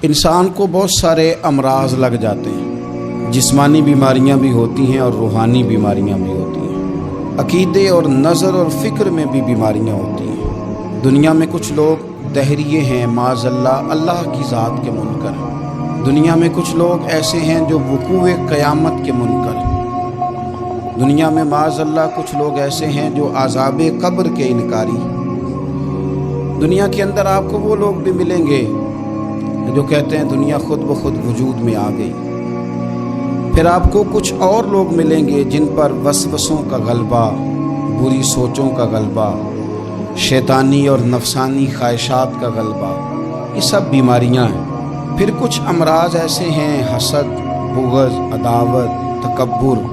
انسان کو بہت سارے امراض لگ جاتے ہیں، جسمانی بیماریاں بھی ہوتی ہیں اور روحانی بیماریاں بھی ہوتی ہیں، عقیدے اور نظر اور فکر میں بھی بیماریاں ہوتی ہیں۔ دنیا میں کچھ لوگ دہریے ہیں، معاذ اللہ کی ذات کے منکر ہیں۔ دنیا میں کچھ لوگ ایسے ہیں جو وقوع قیامت کے منکر ہیں۔ دنیا میں معاذ اللہ کچھ لوگ ایسے ہیں جو عذاب قبر کے انکاری۔ دنیا کے اندر آپ کو وہ لوگ بھی ملیں گے جو کہتے ہیں دنیا خود بخود وجود میں آ گئی۔ پھر آپ کو کچھ اور لوگ ملیں گے جن پر وسوسوں کا غلبہ، بری سوچوں کا غلبہ، شیطانی اور نفسانی خواہشات کا غلبہ، یہ سب بیماریاں ہیں۔ پھر کچھ امراض ایسے ہیں، حسد، بغض، عداوت، تکبر،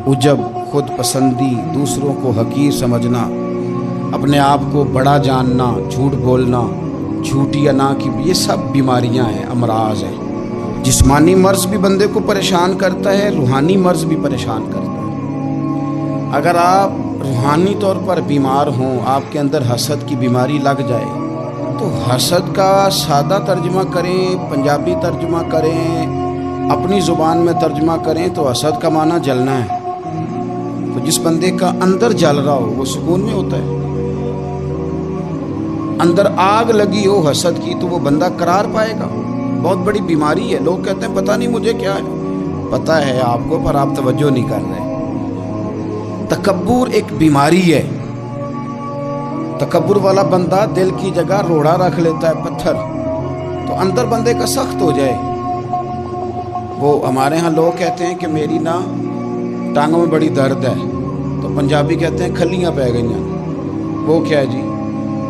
عجب، خود پسندی، دوسروں کو حقیر سمجھنا، اپنے آپ کو بڑا جاننا، جھوٹ بولنا، جھوٹی انا کی، یہ سب بیماریاں ہیں، امراض ہیں۔ جسمانی مرض بھی بندے کو پریشان کرتا ہے، روحانی مرض بھی پریشان کرتا ہے۔ اگر آپ روحانی طور پر بیمار ہوں، آپ کے اندر حسد کی بیماری لگ جائے تو حسد کا سادہ ترجمہ کریں، پنجابی ترجمہ کریں، اپنی زبان میں ترجمہ کریں تو حسد کا معنی جلنا ہے۔ تو جس بندے کا اندر جل رہا ہو وہ سکون میں ہوتا ہے۔ اندر آگ لگی ہو حسد کی تو وہ بندہ قرار پائے گا۔ بہت بڑی بیماری ہے۔ لوگ کہتے ہیں پتہ نہیں مجھے کیا ہے، پتہ ہے آپ کو پر آپ توجہ نہیں کر رہے۔ تکبر ایک بیماری ہے۔ تکبر والا بندہ دل کی جگہ روڑا رکھ لیتا ہے، پتھر، تو اندر بندے کا سخت ہو جائے۔ وہ ہمارے ہاں لوگ کہتے ہیں کہ میری نا ٹانگوں میں بڑی درد ہے، تو پنجابی کہتے ہیں کھلیاں پہ گئی ہیں۔ وہ کیا ہے جی؟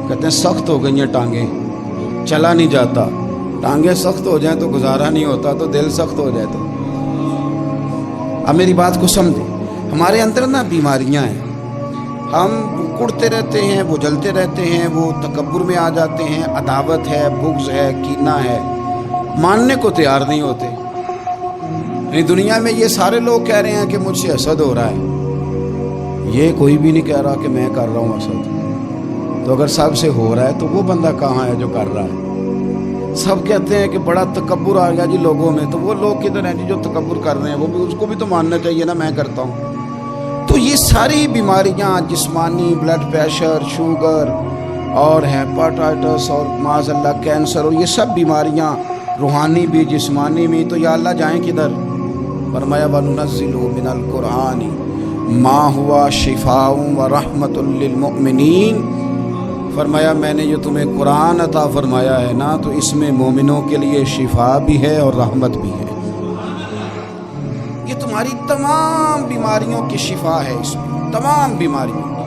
کہتے ہیں سخت ہو گئی ہیں ٹانگیں، چلا نہیں جاتا۔ ٹانگیں سخت ہو جائیں تو گزارا نہیں ہوتا، تو دل سخت ہو جائے تو۔ اب میری بات کو سمجھیں، ہمارے اندر نا بیماریاں ہیں، ہم کڑتے رہتے ہیں، وہ جلتے رہتے ہیں، وہ تکبر میں آ جاتے ہیں، عداوت ہے، بغض ہے، کینہ ہے، ماننے کو تیار نہیں ہوتے۔ یعنی دنیا میں یہ سارے لوگ کہہ رہے ہیں کہ مجھ سے حسد ہو رہا ہے، یہ کوئی بھی نہیں کہہ رہا کہ میں کر رہا ہوں حسد۔ تو اگر سب سے ہو رہا ہے تو وہ بندہ کہاں ہے جو کر رہا ہے؟ سب کہتے ہیں کہ بڑا تکبر آ گیا جی لوگوں میں، تو وہ لوگ کدھر ہیں جی جو تکبر کر رہے ہیں؟ وہ بھی، اس کو بھی تو ماننا چاہیے نا میں کرتا ہوں۔ تو یہ ساری بیماریاں، جسمانی، بلڈ پریشر، شوگر اور ہیپاٹائٹس اور معاذ اللہ کینسر، اور یہ سب بیماریاں روحانی بھی جسمانی بھی، تو یا اللہ جائیں کدھر؟ فرمایا وَنُنَزِّلُ مِنَ الْقُرْآنِ مَا هُوَ شِفَاءٌ وَرَحْمَةٌ لِّلْمُؤْمِنِينَ۔ فرمایا میں نے جو تمہیں قرآن عطا فرمایا ہے نا، تو اس میں مومنوں کے لیے شفا بھی ہے اور رحمت بھی ہے۔ یہ تمہاری تمام بیماریوں کی شفا ہے، اس میں تمام بیماریوں کی۔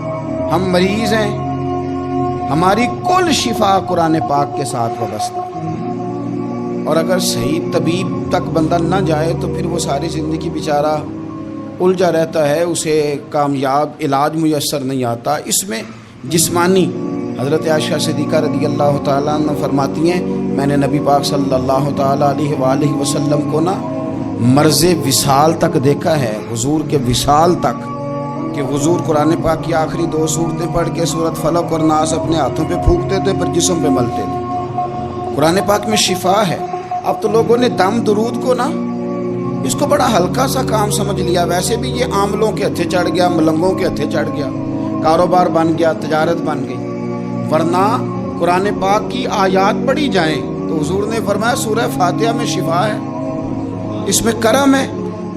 ہم مریض ہیں، ہماری کل شفا قرآن پاک کے ساتھ وابستہ ہے۔ اور اگر صحیح طبیب تک بندہ نہ جائے تو پھر وہ ساری زندگی بیچارہ الجھا رہتا ہے، اسے کامیاب علاج میسر نہیں آتا۔ اس میں جسمانی، حضرت عائشہ صدیقہ رضی اللہ تعالیٰ عنہ فرماتی ہیں میں نے نبی پاک صلی اللہ تعالیٰ علیہ وآلہ وسلم کو نا مرض وصال تک دیکھا ہے، حضور کے وصال تک، کہ حضور قرآن پاک کی آخری 2 سورتیں پڑھ کے سورت فلق اور ناس اپنے ہاتھوں پہ پھونکتے تھے، پھر جسم پہ ملتے تھے۔ قرآن پاک میں شفا ہے۔ اب تو لوگوں نے دم درود کو نا اس کو بڑا ہلکا سا کام سمجھ لیا۔ ویسے بھی یہ عاملوں کے ہتھے چڑھ گیا، ملنگوں کے ہتھے چڑھ گیا، کاروبار بن گیا، تجارت بن گئی۔ ورنہ قرآن پاک کی آیات پڑھی جائیں تو حضور نے فرمایا سورہ فاتحہ میں شفا ہے، اس میں کرم ہے۔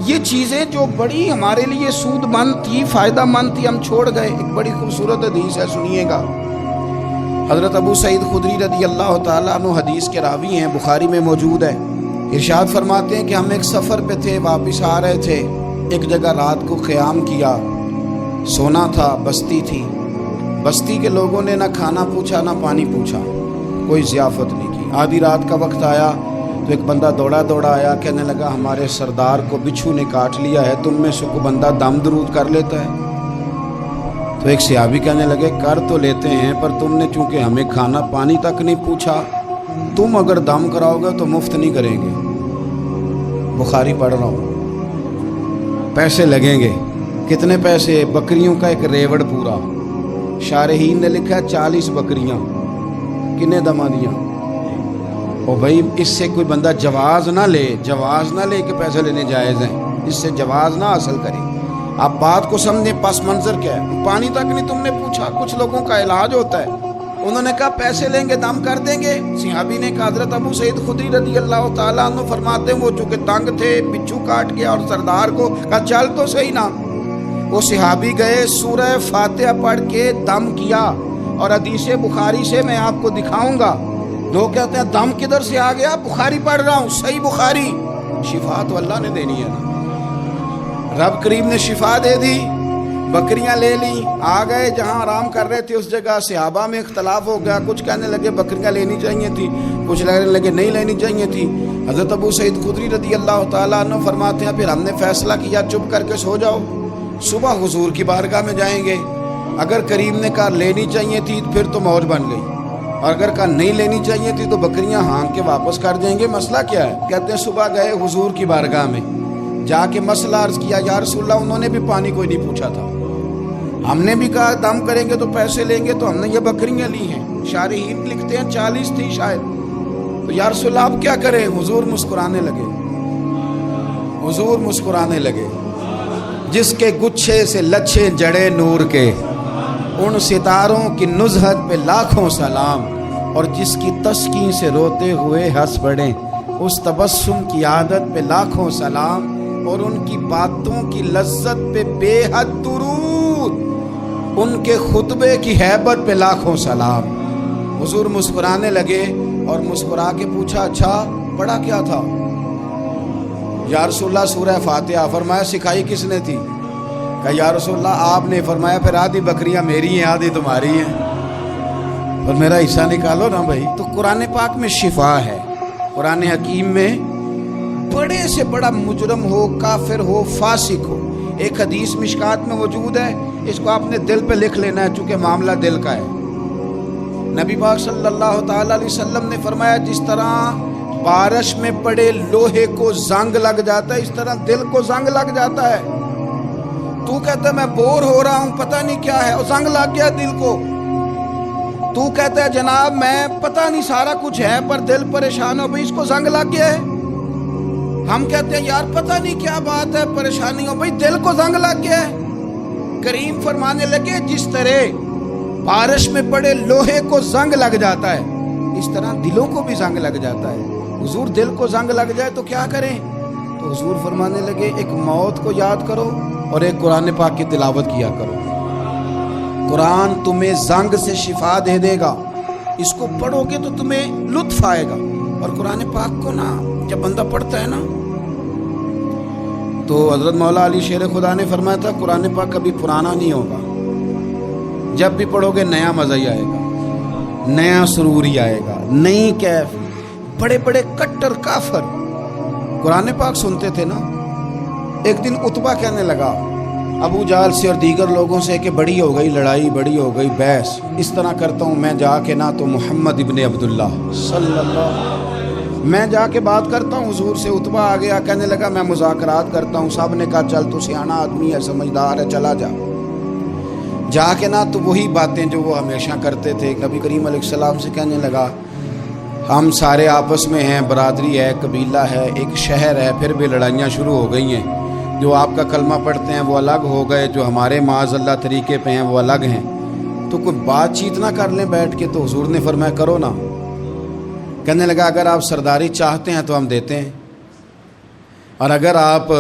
یہ چیزیں جو بڑی ہمارے لیے سود مند تھی، فائدہ مند تھی، ہم چھوڑ گئے۔ ایک بڑی خوبصورت حدیث ہے، سنیے گا۔ حضرت ابو سعید خدری رضی اللہ تعالیٰ عنہ حدیث کے راوی ہیں، بخاری میں موجود ہے۔ ارشاد فرماتے ہیں کہ ہم ایک سفر پہ تھے، واپس آ رہے تھے، ایک جگہ رات کو قیام کیا، سونا تھا، بستی تھی۔ بستی کے لوگوں نے نہ کھانا پوچھا نہ پانی پوچھا، کوئی ضیافت نہیں کی۔ آدھی رات کا وقت آیا تو ایک بندہ دوڑا آیا، کہنے لگا ہمارے سردار کو بچھو نے کاٹ لیا ہے، تم میں سے کوئی بندہ دم درود کر لیتا ہے؟ تو ایک صحابی کہنے لگے کر تو لیتے ہیں، پر تم نے چونکہ ہمیں کھانا پانی تک نہیں پوچھا، تم اگر دم کراؤ گے تو مفت نہیں کریں گے۔ بخاری پڑھ رہا ہوں، پیسے لگیں گے۔ کتنے پیسے؟ بکریوں کا ایک ریوڑ پورا۔ شارحین نے لکھا 40 بکریاں۔ کنے دما دیاں؟ اور بھائی اس سے کوئی بندہ جواز نہ لے کہ پیسے لینے جائز ہیں، اس سے جواز نہ حاصل کرے۔ آپ بات کو سمجھیں، پس منظر کیا ہے؟ پانی تک نہیں تم نے پوچھا۔ کچھ لوگوں کا علاج ہوتا ہے، انہوں نے کہا پیسے لیں گے دم کر دیں گے۔ صحابی نے کہا، حضرت ابو سعید خدری رضی اللہ تعالیٰ عنہ فرماتے ہیں وہ چونکہ تنگ تھے، بچھو کاٹ گیا اور سردار کو کہا چل تو صحیح نا۔ وہ صحابی گئے، سورہ فاتحہ پڑھ کے دم کیا، اور حدیث بخاری سے میں آپ کو دکھاؤں گا۔ لوگ کہتے ہیں دم کدھر سے آ گیا؟ بخاری پڑھ رہا ہوں، صحیح بخاری۔ شفا تو اللہ نے دینی ہے نا، رب کریم نے شفا دے دی۔ بکریاں لے لی، آ گئے جہاں آرام کر رہے تھے اس جگہ۔ صحابہ میں اختلاف ہو گیا، کچھ کہنے لگے بکریاں لینی چاہیے تھی، کچھ کہنے لگے نہیں لینی چاہیے تھی۔ حضرت ابو سعید خدری رضی اللہ تعالیٰ عنہ فرماتے ہیں پھر ہم نے فیصلہ کیا چپ کر کے سو جاؤ، صبح حضور کی بارگاہ میں جائیں گے۔ اگر کریم نے کہا لینی چاہیے تھی پھر تو موج بن گئی، اور اگر کہا نہیں لینی چاہیے تھی تو بکریاں ہانک کے واپس کر دیں گے۔ مسئلہ کیا ہے؟ کہتے ہیں صبح گئے حضور کی بارگاہ میں، جا کے مسئلہ عرض کیا، یا رسول اللہ انہوں نے بھی پانی کوئی نہیں پوچھا تھا، ہم نے بھی کہا دم کریں گے تو پیسے لیں گے، تو ہم نے یہ بکریاں لی ہیں۔ شارحین لکھتے ہیں 40 تھی شاید، تو یا رسول اللہ اب کیا کریں؟ حضور مسکرانے لگے، جس کے گچھے سے لچھے جڑے نور کے، ان ستاروں کی نزہت پہ لاکھوں سلام، اور جس کی تسکین سے روتے ہوئے ہنس پڑے، اس تبسم کی عادت پہ لاکھوں سلام، اور ان کی باتوں کی لذت پہ بے حد درود، ان کے خطبے کی ہیبت پہ لاکھوں سلام۔ حضور مسکرانے لگے اور مسکرا کے پوچھا اچھا پڑھا کیا تھا؟ یا رسول اللہ سورہ فاتحہ۔ فرمایا سکھائی کس نے تھی؟ کہا یا رسول اللہ آپ نے۔ فرمایا پھر آدھی بکریاں میری ہیں آدھی تمہاری ہیں، اور میرا حصہ نکالو نا بھائی۔ تو قرآن پاک میں شفا ہے، قرآن حکیم میں بڑے سے بڑا مجرم ہو، کافر ہو، فاسق ہو، ایک حدیث مشکات میں موجود ہے، اس کو آپ نے دل پہ لکھ لینا ہے چونکہ معاملہ دل کا ہے۔ نبی پاک صلی اللہ تعالیٰ علیہ وسلم نے فرمایا جس طرح بارش میں پڑے لوہے کو زنگ لگ جاتا ہے، اس طرح دل کو زنگ لگ جاتا ہے۔ تو کہتا ہے میں بور ہو رہا ہوں پتہ نہیں کیا ہے، اور زنگ لگ گیا دل کو۔ تو کہتا ہے جناب میں پتہ نہیں سارا کچھ ہے پر دل پریشان ہو، بھئی اس کو زنگ لگ گیا ہے۔ ہم کہتے ہیں یار پتہ نہیں کیا بات ہے، پریشانی ہو، بھئی دل کو زنگ لگ گیا ہے۔ کریم فرمانے لگے جس طرح بارش میں پڑے لوہے کو زنگ لگ جاتا ہے، اس طرح دلوں کو بھی زنگ لگ جاتا ہے۔ حضور دل کو زنگ لگ جائے تو کیا کریں؟ تو حضور فرمانے لگے ایک موت کو یاد کرو اور ایک قرآن پاک کی تلاوت کیا کرو، قرآن تمہیں زنگ سے شفا دے دے گا۔ اس کو پڑھو گے تو تمہیں لطف آئے گا، اور قرآن پاک کو نا جب بندہ پڑھتا ہے نا، تو حضرت مولا علی شیر خدا نے فرمایا تھا قرآن پاک کبھی پرانا نہیں ہوگا، جب بھی پڑھو گے نیا مزہ ہی آئے گا، نیا سرور ہی آئے گا، نئی کیف۔ بڑے بڑے کٹر کافر قرآن پاک سنتے تھے نا۔ ایک دن عتبہ کہنے لگا ابو جہل سے اور دیگر لوگوں سے کہ بڑی ہو گئی لڑائی، بڑی ہو گئی بحث، اس طرح کرتا ہوں میں جا کے نا تو محمد ابن عبداللہ صلی اللہ، میں جا کے بات کرتا ہوں حضور سے۔ عتبہ آ گیا، کہنے لگا میں مذاکرات کرتا ہوں۔ سب نے کہا چل تو سیانا آدمی ہے، سمجھدار ہے، چلا جا۔ جا کے نا تو وہی باتیں جو وہ ہمیشہ کرتے تھے، نبی کریم علیہ السلام سے کہنے لگا ہم سارے آپس میں ہیں، برادری ہے، قبیلہ ہے، ایک شہر ہے، پھر بھی لڑائیاں شروع ہو گئی ہیں۔ جو آپ کا کلمہ پڑھتے ہیں وہ الگ ہو گئے، جو ہمارے معاذ اللہ طریقے پہ ہیں وہ الگ ہیں، تو کوئی بات چیت نہ کر لیں بیٹھ کے۔ تو حضور نے فرمایا کرو نا۔ کہنے لگا اگر آپ سرداری چاہتے ہیں تو ہم دیتے ہیں، اور اگر آپ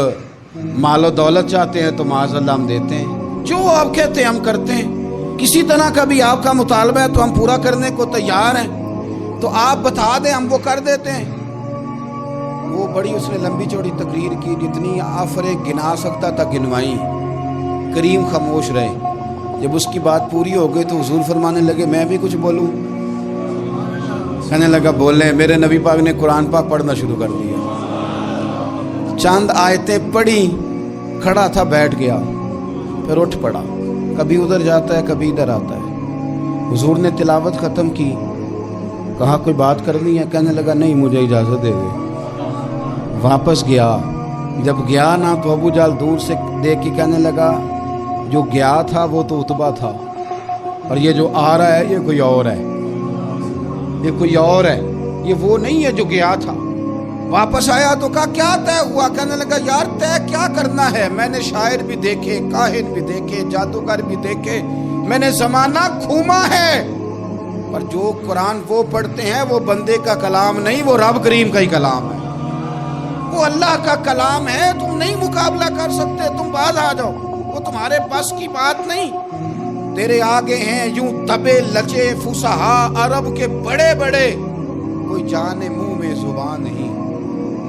مال و دولت چاہتے ہیں تو معاذ اللہ ہم دیتے ہیں، جو آپ کہتے ہیں ہم کرتے ہیں۔ کسی طرح کا بھی آپ کا مطالبہ ہے تو ہم پورا کرنے کو تیار ہیں، تو آپ بتا دیں ہم وہ کر دیتے ہیں۔ وہ بڑی اس نے لمبی چوڑی تقریر کی، جتنی آفریں گنا سکتا تھا گنوائی۔ کریم خاموش رہے۔ جب اس کی بات پوری ہو گئی تو حضور فرمانے لگے میں بھی کچھ بولوں؟ کہنے لگا بولیں۔ میرے نبی پاک نے قرآن پاک پڑھنا شروع کر دیا، چند آیتیں پڑھی، کھڑا تھا بیٹھ گیا، پھر اٹھ پڑا، کبھی ادھر جاتا ہے کبھی ادھر آتا ہے۔ حضور نے تلاوت ختم کی، کہا کوئی بات کرنی ہے؟ کہنے لگا نہیں مجھے اجازت دے دے۔ واپس گیا، جب گیا نا تو ابو جہل دور سے دیکھ کے کہنے لگا جو گیا تھا وہ تو عتبہ تھا، اور یہ جو آ رہا ہے یہ کوئی اور ہے، یہ کوئی اور ہے۔ یہ وہ نہیں ہے جو گیا تھا۔ واپس آیا تو کہا کیا طے ہوا؟ کہنے لگا یار طے کیا کرنا ہے، میں نے شاعر بھی دیکھے، کاہن بھی دیکھے، جادوگر بھی دیکھے، میں نے زمانہ گھوما ہے، پر جو قرآن وہ پڑھتے ہیں وہ بندے کا کلام نہیں، وہ رب کریم کا ہی کلام ہے، وہ اللہ کا کلام ہے، تم نہیں مقابلہ کر سکتے، تم باز آ جاؤ، وہ تمہارے بس کی بات نہیں۔ تیرے آگے ہیں یوں دبے لچے فصحا عرب کے بڑے بڑے، کوئی جان منہ میں زبان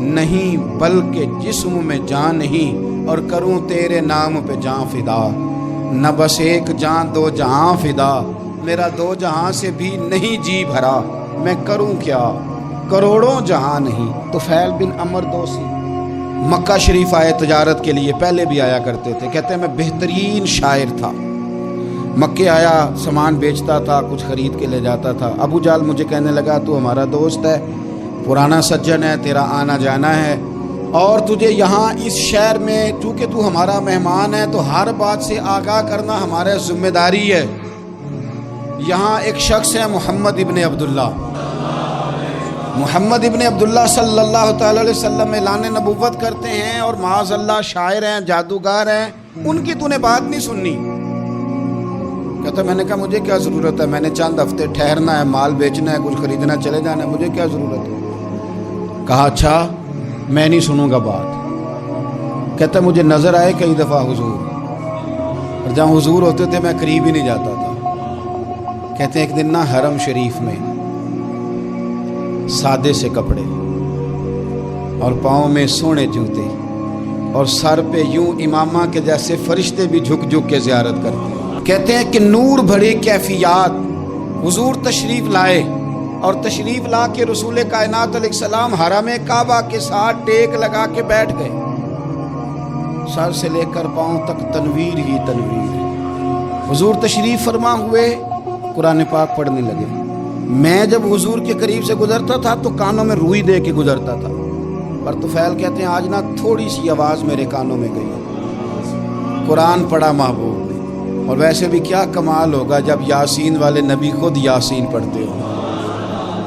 نہیں بلکہ جسم میں جان نہیں، اور کروں تیرے نام پہ جان فدا، نہ بس ایک جان دو جہاں فدا، میرا دو جہاں سے بھی نہیں جی بھرا، میں کروں کیا کروڑوں جہاں نہیں۔ طفیل بن عمر دوسی مکہ شریف آئے تجارت کے لیے، پہلے بھی آیا کرتے تھے، کہتے ہیں میں بہترین شاعر تھا، مکے آیا سامان بیچتا تھا، کچھ خرید کے لے جاتا تھا۔ ابو جال مجھے کہنے لگا تو ہمارا دوست ہے، پرانا سجن ہے، تیرا آنا جانا ہے، اور تجھے یہاں اس شہر میں چونکہ تو ہمارا مہمان ہے تو ہر بات سے آگاہ کرنا ہمارا ذمہ داری ہے۔ یہاں ایک شخص ہے محمد ابن عبداللہ، محمد ابن عبداللہ صلی اللہ تعالی علیہ وسلم اعلان نبوت کرتے ہیں، اور معاذ اللہ شاعر ہیں، جادوگر ہیں، ان کی تو نے بات نہیں سننی۔ کہتا میں نے کہا مجھے کیا ضرورت ہے، میں نے چند ہفتے ٹھہرنا ہے، مال بیچنا ہے، کچھ خریدنا، چلے جانا ہے، مجھے کیا ضرورت ہے؟ کہا اچھا میں نہیں سنوں گا بات۔ کہتا مجھے نظر آئے کئی دفعہ حضور، اور جہاں حضور ہوتے تھے میں قریب ہی نہیں جاتا تھا۔ کہتے ہیں ایک دن نا حرم شریف میں سادے سے کپڑے اور پاؤں میں سونے جوتے اور سر پہ یوں امامہ کے جیسے فرشتے بھی جھک جھک کے زیارت کرتے ہیں۔ کہتے ہیں کہ نور بھری کیفیات حضور تشریف لائے، اور تشریف لا کے رسول کائنات علیہ السلام حرم کعبہ کے ساتھ ٹیک لگا کے بیٹھ گئے، سر سے لے کر پاؤں تک تنویر ہی تنویر۔ حضور تشریف فرما ہوئے، قرآن پاک پڑھنے لگے۔ میں جب حضور کے قریب سے گزرتا تھا تو کانوں میں روئی دے کے گزرتا تھا، پر طفیل کہتے ہیں آج نا تھوڑی سی آواز میرے کانوں میں گئی، قرآن پڑھا محبوب نے۔ اور ویسے بھی کیا کمال ہوگا جب یاسین والے نبی خود یاسین پڑھتے ہو،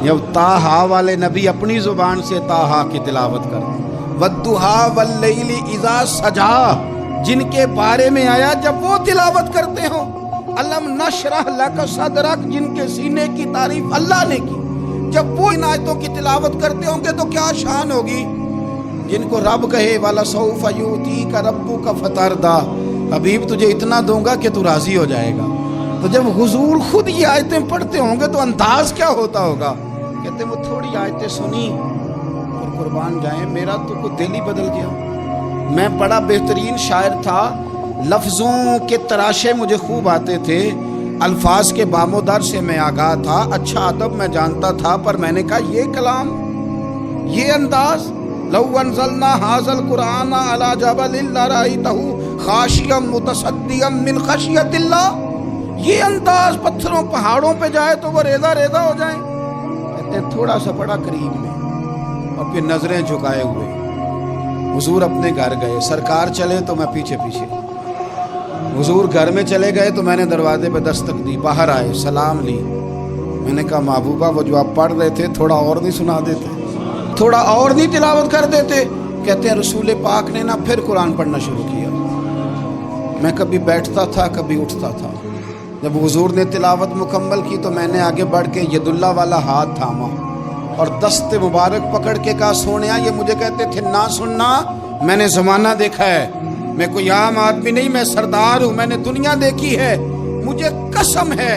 جب طٰہٰ والے نبی اپنی زبان سے طٰہٰ کی تلاوت کرتے ہیں، وَالضُّحَىٰ وَاللَّيْلِ اِذَا سَجَىٰ، جن کے بارے میں آیا جب وہ تلاوت کرتے ہوں، الم نشرح لک صدرک، جن کے سینے کی تعریف اللہ نے کی، جب وہ ان آیتوں کی تلاوت کرتے ہوں گے تو کیا شان ہوگی، جن کو رب کہے وَلَسَوْفَ يُؤْتِيكَ رَبُّكَ فَتَرْضَىٰ، حبیب تجھے اتنا دوں گا کہ تو راضی ہو جائے گا۔ تو جب حضور خود یہ آیتیں پڑھتے ہوں گے تو انداز کیا ہوتا ہوگا؟ کہتے ہیں وہ تھوڑی آیتیں سنی اور قربان جائیں میرا تو کوئی دل ہی بدل گیا۔ میں بڑا بہترین شاعر تھا، لفظوں کے تراشے مجھے خوب آتے تھے، الفاظ کے بام و در سے میں آگاہ تھا، اچھا ادب میں جانتا تھا، پر میں نے کہا یہ کلام، یہ انداز، لو انزلنا ھذا القرآن علی جبل لرأیتہ خاشعا متصدعا من خشیۃ اللہ، یہ انداز پتھروں پہاڑوں پہ جائے تو وہ ریزہ ریزہ ہو جائیں۔ کہتے ہیں تھوڑا سا پڑا قریب میں، اور پھر نظریں جھکائے ہوئے حضور اپنے گھر گئے، سرکار چلے تو میں پیچھے پیچھے، حضور گھر میں چلے گئے تو میں نے دروازے پہ دستک دی، باہر آئے، سلام لی، میں نے کہا محبوبہ وہ جو آپ پڑھ رہے تھے تھوڑا اور نہیں سنا دیتے، تھوڑا اور نہیں تلاوت کر دیتے؟ کہتے ہیں رسول پاک نے نا پھر قرآن پڑھنا شروع کیا، میں کبھی بیٹھتا تھا کبھی اٹھتا تھا، جب حضور نے تلاوت مکمل کی تو میں نے آگے بڑھ کے ید اللہ والا ہاتھ تھاما اور دست مبارک پکڑ کے کہا سونیا، یہ مجھے کہتے تھے نہ سننا، میں نے زمانہ دیکھا ہے، میں کوئی عام آدمی نہیں، میں سردار ہوں، میں نے دنیا دیکھی ہے، مجھے قسم ہے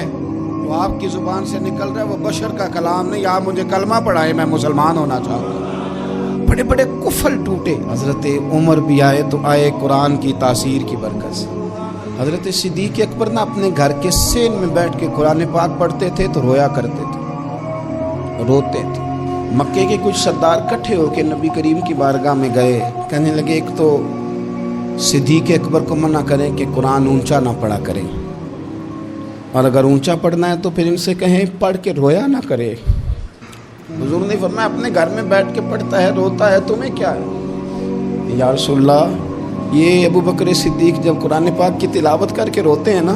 جو آپ کی زبان سے نکل رہا ہے وہ بشر کا کلام نہیں، آپ مجھے کلمہ پڑھائے، میں مسلمان ہونا چاہتا ہوں۔ بڑے بڑے کفل ٹوٹے، حضرت عمر بھی آئے تو آئے قرآن کی تاثیر کی برکت سے۔ حضرت صدیق اکبر نہ اپنے گھر کے سین میں بیٹھ کے قرآن پاک پڑھتے تھے تو رویا کرتے تھے، روتے تھے۔ مکے کے کچھ سردار اکٹھے ہو کے نبی کریم کی بارگاہ میں گئے، کہنے لگے ایک تو صدیق اکبر کو منع کریں کہ قرآن اونچا نہ پڑھا کریں، اور اگر اونچا پڑھنا ہے تو پھر ان سے کہیں پڑھ کے رویا نہ کرے۔ حضور نے فرمایا اپنے گھر میں بیٹھ کے پڑھتا ہے، روتا ہے، تمہیں کیا ہے؟ یا رسول اللہ، یہ ابو بکر صدیق جب قرآن پاک کی تلاوت کر کے روتے ہیں نا